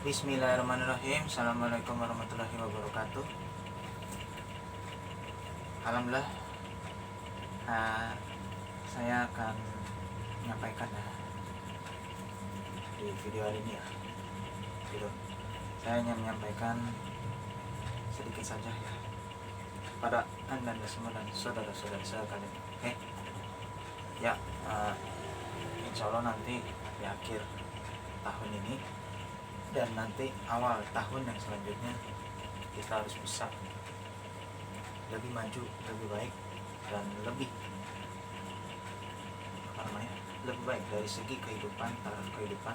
Bismillahirrahmanirrahim. Assalamualaikum warahmatullahi wabarakatuh. Alhamdulillah, saya akan menyampaikan di video hari ini gitu. Saya hanya menyampaikan sedikit saja pada anda semua dan saudara-saudara sekalian. Insya Allah nanti di akhir tahun ini dan nanti awal tahun yang selanjutnya kita harus bisa lebih maju, lebih baik, dan lebih baik dari segi kehidupan, taraf kehidupan,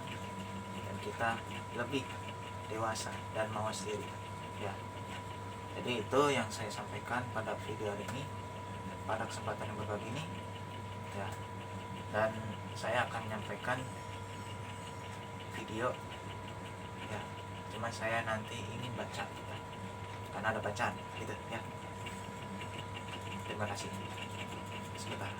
dan kita lebih dewasa dan mawas diri Jadi itu yang saya sampaikan pada video hari ini, pada kesempatan yang berbagi ini dan saya akan menyampaikan video cuman saya nanti ingin baca karena ada bacaan Terima kasih. Sebentar.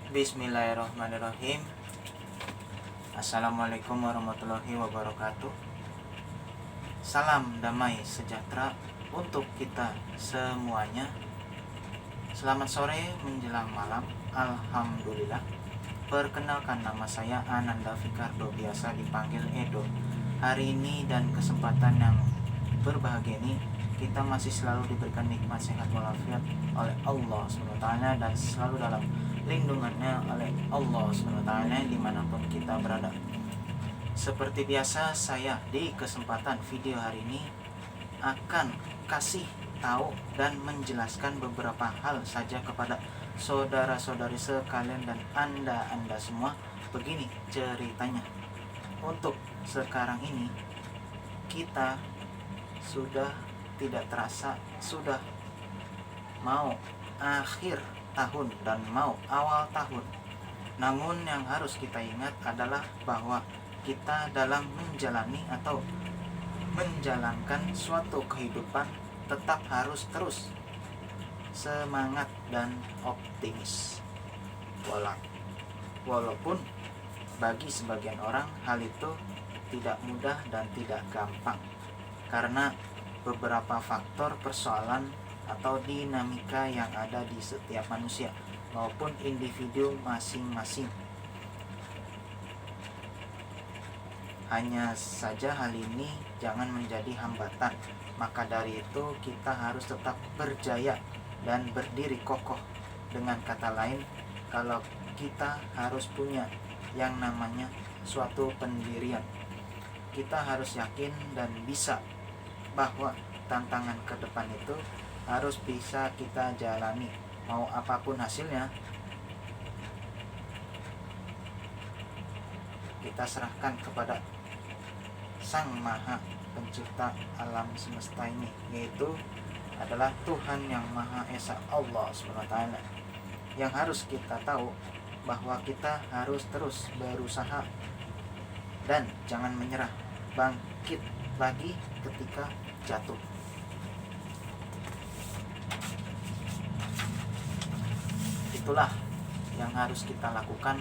Bismillahirrahmanirrahim. Assalamualaikum warahmatullahi wabarakatuh. Salam damai sejahtera untuk kita semuanya. Selamat sore menjelang malam. Alhamdulillah. Perkenalkan, nama saya Ananda Fikardo, biasa dipanggil Edo. Hari ini dan kesempatan yang berbahagia ini kita masih selalu diberikan nikmat sehat walafiat oleh Allah SWT dan selalu dalam lindungannya oleh Allah SWT dimanapun kita berada. Seperti biasa, saya di kesempatan video hari ini akan kasih tahu dan menjelaskan beberapa hal saja kepada saudara-saudari sekalian dan anda semua. Begini ceritanya. Untuk sekarang ini kita sudah tidak terasa sudah mau akhir tahun dan mau awal tahun. Namun yang harus kita ingat adalah bahwa kita dalam menjalani atau menjalankan suatu kehidupan tetap harus terus semangat dan optimis. Walaupun bagi sebagian orang hal itu tidak mudah dan tidak gampang karena beberapa faktor persoalan atau dinamika yang ada di setiap manusia maupun individu masing-masing. Hanya saja hal ini jangan menjadi hambatan. Maka dari itu kita harus tetap berjaya dan berdiri kokoh. Dengan kata lain, kalau kita harus punya yang namanya suatu pendirian, kita harus yakin dan bisa bahwa tantangan ke depan itu harus bisa kita jalani, mau apapun hasilnya. Kita serahkan kepada Sang Maha Pencipta alam semesta ini, yaitu adalah Tuhan yang Maha Esa, Allah SWT. Yang harus kita tahu bahwa kita harus terus berusaha dan jangan menyerah, bangkit lagi ketika jatuh. Itulah yang harus kita lakukan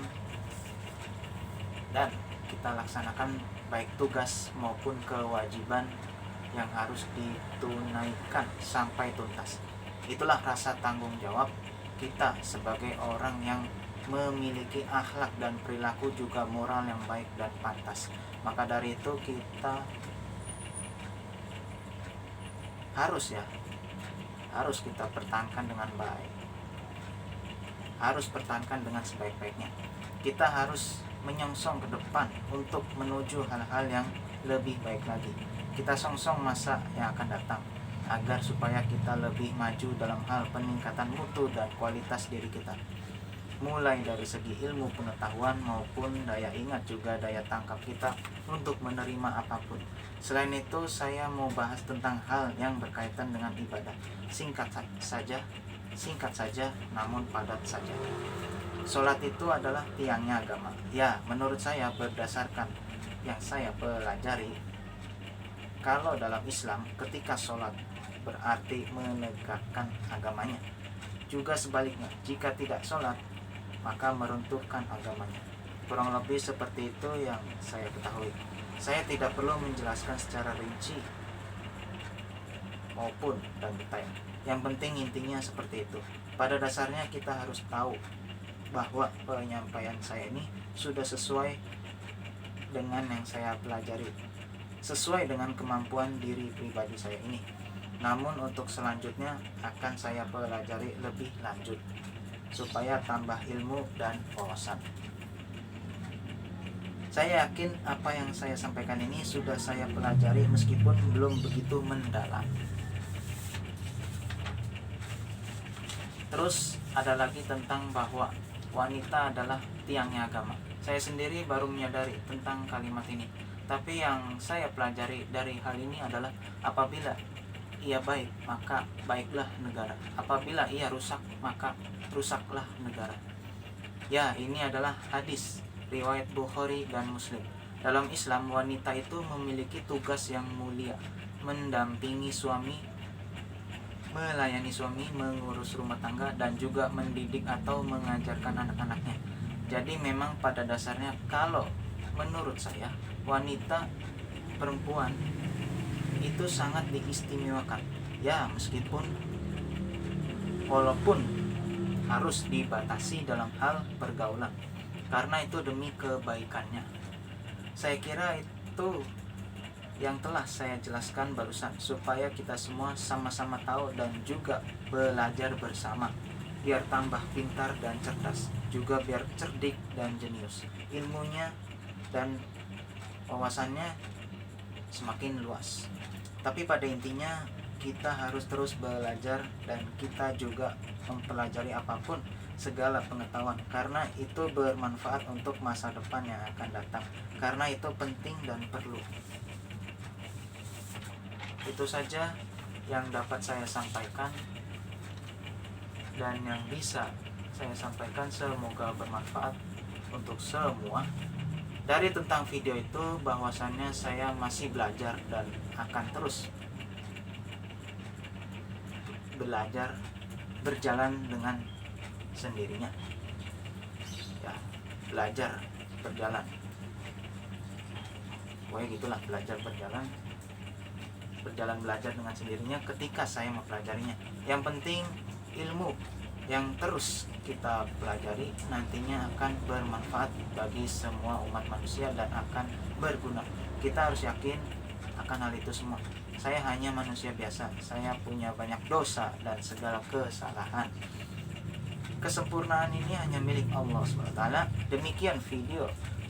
dan kita laksanakan, baik tugas maupun kewajiban yang harus ditunaikan sampai tuntas. Itulah rasa tanggung jawab kita sebagai orang yang memiliki akhlak dan perilaku juga moral yang baik dan pantas. Maka dari itu kita harus kita pertahankan dengan baik, harus pertahankan dengan sebaik-baiknya. Kita harus menyongsong ke depan untuk menuju hal-hal yang lebih baik lagi. Kita songsong masa yang akan datang agar supaya kita lebih maju dalam hal peningkatan mutu dan kualitas diri kita, mulai dari segi ilmu pengetahuan maupun daya ingat, juga daya tangkap kita untuk menerima apapun. Selain itu, saya mau bahas tentang hal yang berkaitan dengan ibadah. Singkat saja namun padat saja. Sholat itu adalah tiangnya agama. Ya, menurut saya berdasarkan yang saya pelajari, kalau dalam Islam ketika sholat berarti menegakkan agamanya. Juga sebaliknya, jika tidak sholat maka meruntuhkan agamanya. Kurang lebih seperti itu yang saya ketahui. Saya tidak perlu menjelaskan secara rinci maupun dan detail. Yang penting intinya seperti itu. Pada dasarnya kita harus tahu bahwa penyampaian saya ini sudah sesuai dengan yang saya pelajari, sesuai dengan kemampuan diri pribadi saya ini. Namun untuk selanjutnya akan saya pelajari lebih lanjut supaya tambah ilmu dan wawasan. Saya yakin apa yang saya sampaikan ini sudah saya pelajari meskipun belum begitu mendalam. Terus ada lagi tentang bahwa wanita adalah tiangnya agama. Saya sendiri baru menyadari tentang kalimat ini. Tapi yang saya pelajari dari hal ini adalah apabila ia baik, maka baiklah negara. Apabila ia rusak, maka rusaklah negara. Ya, ini adalah hadis riwayat Bukhari dan Muslim. Dalam Islam, wanita itu memiliki tugas yang mulia, mendampingi suami, melayani suami, mengurus rumah tangga, dan juga mendidik atau mengajarkan anak-anaknya. Jadi memang pada dasarnya kalau menurut saya wanita, perempuan itu sangat diistimewakan. Ya, meskipun walaupun harus dibatasi dalam hal pergaulan, karena itu demi kebaikannya. Saya kira itu yang telah saya jelaskan barusan, supaya kita semua sama-sama tahu dan juga belajar bersama, biar tambah pintar dan cerdas, juga biar cerdik dan jenius. Ilmunya dan wawasannya semakin luas. Tapi pada intinya kita harus terus belajar dan kita juga mempelajari apapun, segala pengetahuan, karena itu bermanfaat untuk masa depan yang akan datang, karena itu penting dan perlu. Itu saja yang dapat saya sampaikan dan yang bisa saya sampaikan, semoga bermanfaat untuk semua. Dari tentang video itu bahwasannya saya masih belajar dan akan terus belajar, berjalan dengan sendirinya. Ya, belajar berjalan. Pokoknya gitulah, belajar berjalan belajar dengan sendirinya ketika saya mempelajarinya. Yang penting ilmu yang terus kita pelajari nantinya akan bermanfaat bagi semua umat manusia dan akan berguna. Kita harus yakin akan hal itu semua. Saya hanya manusia biasa, saya punya banyak dosa dan segala kesalahan. Kesempurnaan ini hanya milik Allah SWT. Demikian video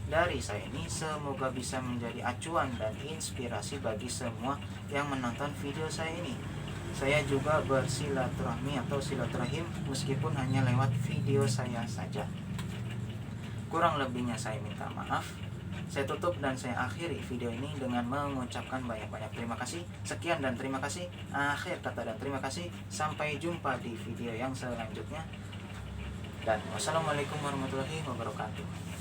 dari saya ini, semoga bisa menjadi acuan dan inspirasi bagi semua yang menonton video saya ini. Saya juga bersilaturahmi atau silaturahim meskipun hanya lewat video saya saja. Kurang lebihnya saya minta maaf. Saya tutup dan saya akhiri video ini dengan mengucapkan banyak-banyak terima kasih. Sekian dan terima kasih. Akhir kata dan terima kasih. Sampai jumpa di video yang selanjutnya. Dan wassalamualaikum warahmatullahi wabarakatuh.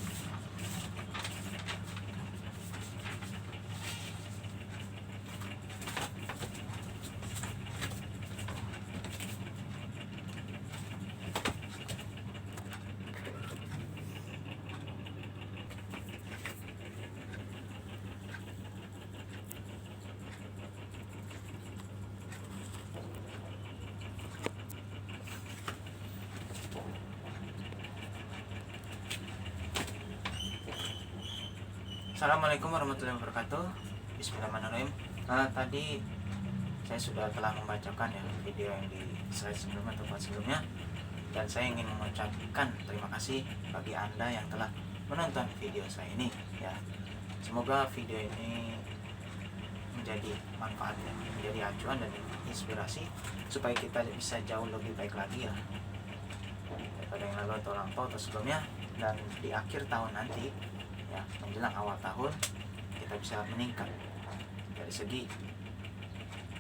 Assalamualaikum warahmatullahi wabarakatuh. Bismillahirrahmanirrahim. Tadi saya telah membacakan ya video yang di slide sebelumnya atau part sebelumnya, dan saya ingin mengucapkan terima kasih bagi Anda yang telah menonton video saya ini ya. Semoga video ini menjadi manfaat ya, menjadi acuan dan inspirasi supaya kita bisa jauh lebih baik lagi ya daripada yang lalu atau lampau atau sebelumnya. Dan di akhir tahun nanti ya, menjelang awal tahun, kita bisa meningkat dari segi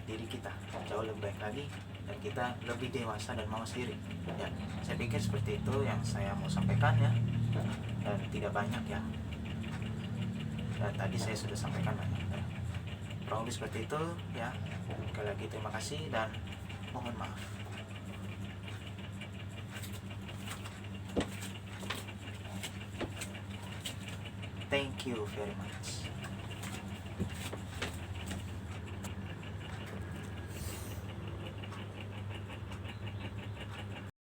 diri kita jauh lebih baik lagi, dan kita lebih dewasa dan mawas diri ya. Saya pikir seperti itu yang saya mau sampaikan ya, dan tidak banyak ya, dan tadi saya sudah sampaikan banyak ya. Kurang lebih seperti itu ya. Sekali lagi terima kasih dan mohon maaf. Thank you very much.